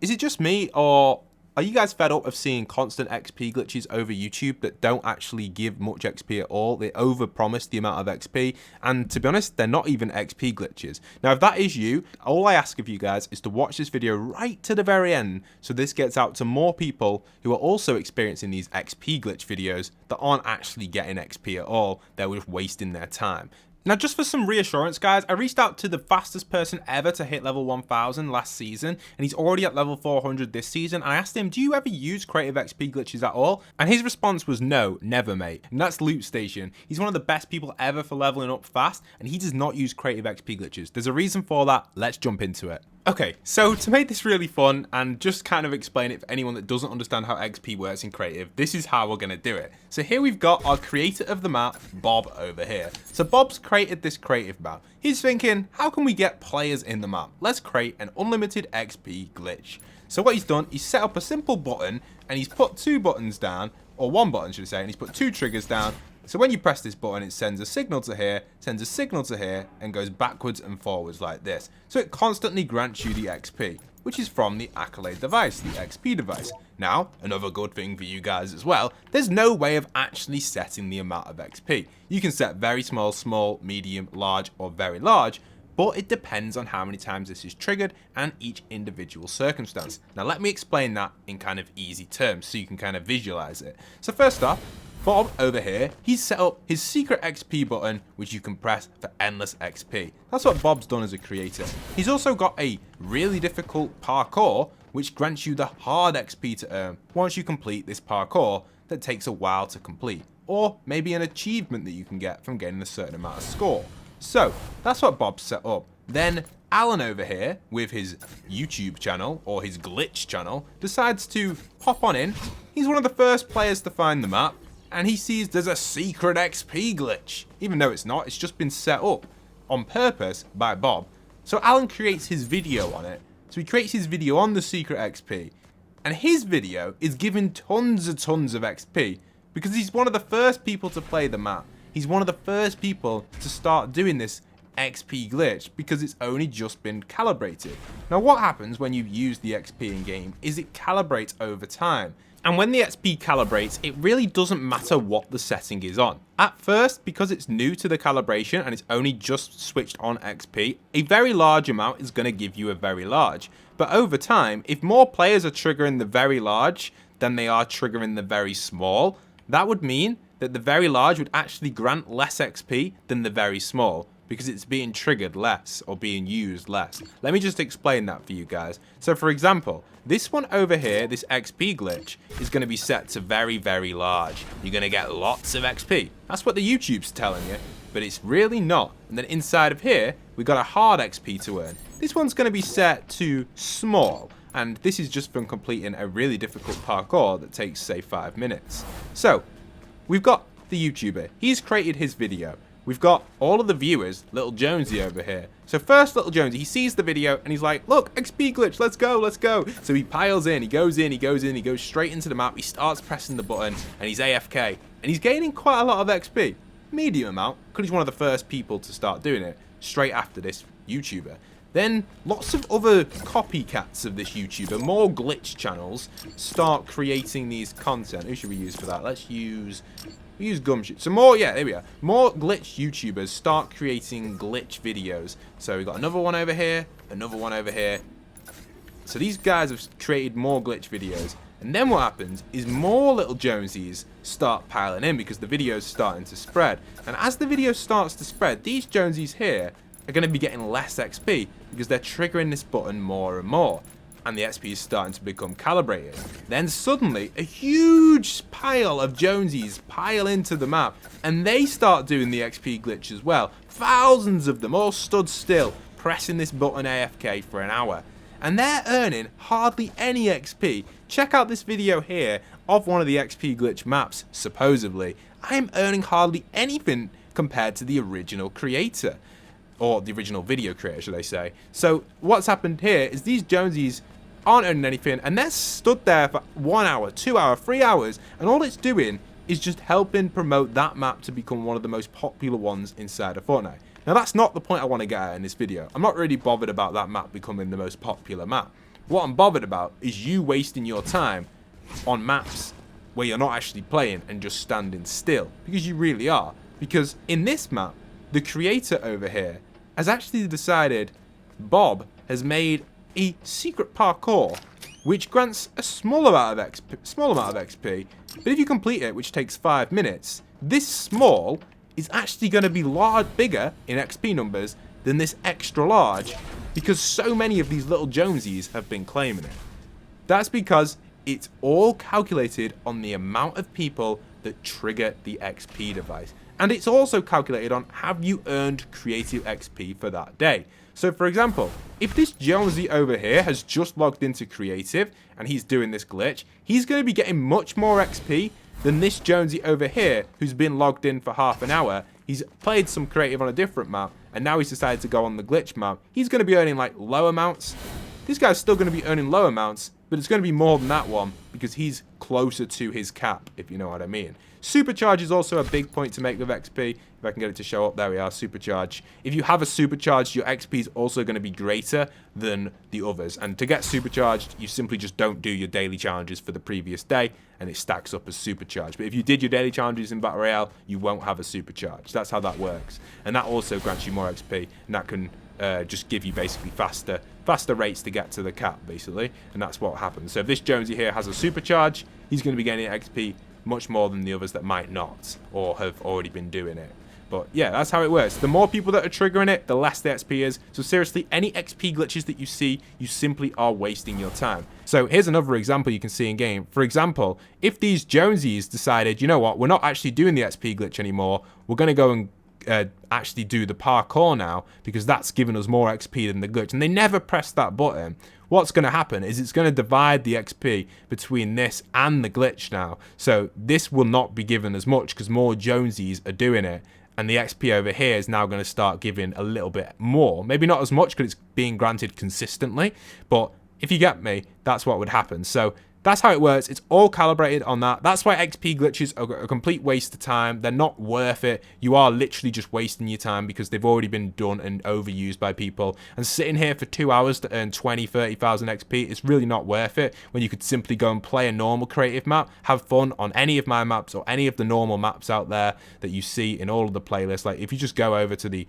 Is it just me, or are you guys fed up of seeing constant XP glitches over YouTube that don't actually give much XP at all? They overpromise the amount of XP, and to be honest, they're not even XP glitches. Now, if that is you, all I ask of you guys is to watch this video right to the very end, so this gets out to more people who are also experiencing these XP glitch videos that aren't actually getting XP at all. They're just wasting their time. Now, just for some reassurance, guys, I reached out to the fastest person ever to hit level 1000 last season, and he's already at level 400 this season. I asked him, do you ever use creative XP glitches at all? And his response was no, never, mate. And that's Loot Station. He's one of the best people ever for leveling up fast, and he does not use creative XP glitches. There's a reason for that. Let's jump into it. Okay, so to make this really fun and just kind of explain it for anyone that doesn't understand how XP works in creative, this is how we're going to do it. So here we've got our creator of the map, Bob, over here. So Bob's created this creative map. He's thinking, how can we get players in the map? Let's create an unlimited XP glitch. So what he's done, he's set up a simple button and he's put two buttons down, or one button should I say, and he's put two triggers down. So when you press this button, it sends a signal to here, sends a signal to here, and goes backwards and forwards like this. So it constantly grants you the XP, which is from the Accolade device, the XP device. Now, another good thing for you guys as well, there's no way of actually setting the amount of XP. You can set very small, small, medium, large, or very large, but it depends on how many times this is triggered and each individual circumstance. Now let me explain that in kind of easy terms so you can kind of visualize it. So first off, Bob over here, he's set up his secret XP button, which you can press for endless XP. That's what Bob's done as a creator. He's also got a really difficult parkour, which grants you the hard XP to earn once you complete this parkour that takes a while to complete, or maybe an achievement that you can get from getting a certain amount of score. So that's what Bob set up. Then Alan over here, with his YouTube channel, or his glitch channel, decides to pop on in. He's one of the first players to find the map, and he sees there's a secret XP glitch. Even though it's not, it's just been set up on purpose by Bob. So Alan creates his video on it. So he creates his video on the secret XP, and his video is given tons of XP because he's one of the first people to play the map. He's one of the first people to start doing this XP glitch because it's only just been calibrated. Now what happens when you use the XP in game is it calibrates over time. And when the XP calibrates, it really doesn't matter what the setting is on. At first, because it's new to the calibration and it's only just switched on XP, a very large amount is going to give you a very large. But over time, if more players are triggering the very large than they are triggering the very small, that would mean that the very large would actually grant less XP than the very small, because it's being triggered less or being used less. Let me just explain that for you guys. So for example, this one over here, this XP glitch, is going to be set to very, very large. You're going to get lots of XP. That's what the YouTube's telling you, but it's really not. And then inside of here, we got a hard XP to earn. This one's going to be set to small, and this is just from completing a really difficult parkour that takes, say, 5 minutes. So we've got the YouTuber. He's created his video. We've got all of the viewers, Little Jonesy over here. So first, Little Jonesy, he sees the video and he's like, look, XP glitch, let's go, let's go. So he piles in, he goes straight into the map, he starts pressing the button and he's AFK. And he's gaining quite a lot of XP. Medium amount, because he's one of the first people to start doing it, straight after this YouTuber. Then lots of other copycats of this YouTuber, more glitch channels, start creating these content. Who should we use for that? Let's use Gumshoe. So more, yeah, there we are. More glitch YouTubers start creating glitch videos. So we've got another one over here, another one over here. So these guys have created more glitch videos. And then what happens is more Little Jonesies start piling in because the video's starting to spread. And as the video starts to spread, these Jonesies here are going to be getting less XP because they're triggering this button more and more. And the XP is starting to become calibrated. Then suddenly, a huge pile of Jonesies pile into the map, and they start doing the XP glitch as well. Thousands of them all stood still, pressing this button AFK for an hour. And they're earning hardly any XP. Check out this video here of one of the XP glitch maps, supposedly. I am earning hardly anything compared to the original creator. Or the original video creator, should I say. So what's happened here is these Jonesies aren't earning anything, and they're stood there for 1 hour, 2 hours, 3 hours, and all it's doing is just helping promote that map to become one of the most popular ones inside of Fortnite. Now that's not the point I want to get at in this video. I'm not really bothered about that map becoming the most popular map. What I'm bothered about is you wasting your time on maps where you're not actually playing and just standing still, because you really are. Because in this map, the creator over here has actually decided Bob has made a secret parkour which grants a small amount of XP, but if you complete it, which takes 5 minutes, this small is actually going to be bigger in XP numbers than this extra large, because so many of these little Jonesies have been claiming it. That's because it's all calculated on the amount of people that trigger the XP device. And it's also calculated on, have you earned creative XP for that day. So for example, if this Jonesy over here has just logged into creative and he's doing this glitch, he's going to be getting much more XP than this Jonesy over here who's been logged in for half an hour. He's played some creative on a different map and now he's decided to go on the glitch map. He's going to be earning like low amounts. This guy's still going to be earning low amounts, but it's going to be more than that one because he's closer to his cap, if you know what I mean. Supercharge is also a big point to make with XP. If I can get it to show up, there we are, supercharge. If you have a supercharge, your XP is also going to be greater than the others. And to get supercharged, you simply just don't do your daily challenges for the previous day, and it stacks up as supercharge. But if you did your daily challenges in Battle Royale, you won't have a supercharge. That's how that works. And that also grants you more XP, and that can just give you basically faster rates to get to the cap, basically. And that's what happens. So if this Jonesy here has a supercharge, he's going to be getting XP much more than the others that might not or have already been doing it. But yeah, that's how it works. The more people that are triggering it, the less the XP is. So seriously, any XP glitches that you see, you simply are wasting your time. So here's another example you can see in game. For example, if these Jonesies decided, you know what, we're not actually doing the XP glitch anymore, we're going to go and actually do the parkour now because that's giving us more XP than the glitch, and they never press that button, what's going to happen is it's going to divide the XP between this and the glitch now. So this will not be given as much because more Jonesies are doing it, and the XP over here is now going to start giving a little bit more. Maybe not as much because it's being granted consistently, but if you get me, that's what would happen. So that's how it works. It's all calibrated on that. That's why XP glitches are a complete waste of time. They're not worth it. You are literally just wasting your time because they've already been done and overused by people. And sitting here for 2 hours to earn 20, 30,000 XP, it's really not worth it when you could simply go and play a normal creative map, have fun on any of my maps or any of the normal maps out there that you see in all of the playlists. Like if you just go over to the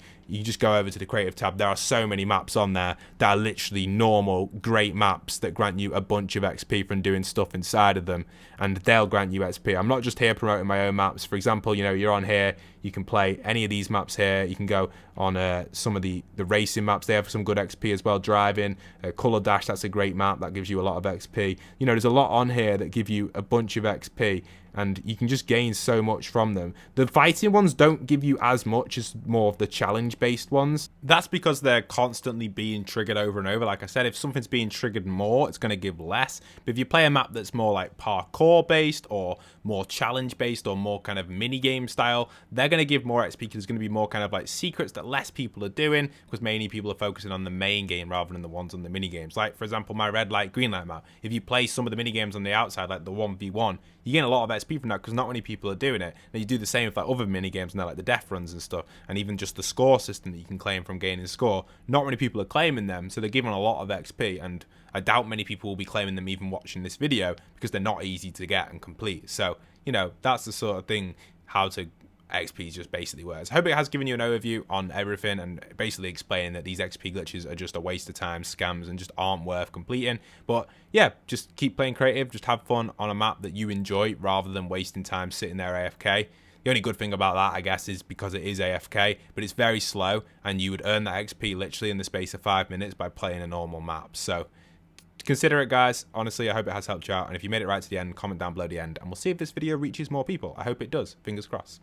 creative tab, there are so many maps on there that are literally normal, great maps that grant you a bunch of XP from doing stuff inside of them, and they'll grant you XP. I'm not just here promoting my own maps. For example, you know, you're on here, you can play any of these maps here. You can go on some of the racing maps. They have some good XP as well. Driving, Color Dash, that's a great map that gives you a lot of XP. You know, there's a lot on here that give you a bunch of XP, and you can just gain so much from them. The fighting ones don't give you as much as more of the challenge-based ones. That's because they're constantly being triggered over and over. Like I said, if something's being triggered more, it's going to give less. But if you play a map that's more like parkour-based or more challenge-based or more kind of mini-game style, they're going to give more XP because there's going to be more kind of like secrets that less people are doing because mainly people are focusing on the main game rather than the ones on the mini-games. Like, for example, my red light, green light map. If you play some of the mini-games on the outside, like the 1v1, you gain a lot of XP from that because not many people are doing it. Now you do the same with like other mini games now, like the death runs and stuff, and even just the score system that you can claim from gaining score. Not many people are claiming them, so they're giving a lot of XP, and I doubt many people will be claiming them even watching this video because they're not easy to get and complete. So, you know, that's the sort of thing how to XP just basically works. I hope it has given you an overview on everything and basically explaining that these XP glitches are just a waste of time, scams, and just aren't worth completing. But yeah, just keep playing creative, just have fun on a map that you enjoy rather than wasting time sitting there AFK. The only good thing about that, I guess, is because it is AFK, but it's very slow, and you would earn that XP literally in the space of 5 minutes by playing a normal map. So consider it, guys. Honestly, I hope it has helped you out, and if you made it right to the end, comment down below the end, and we'll see if this video reaches more people. I hope it does. Fingers crossed.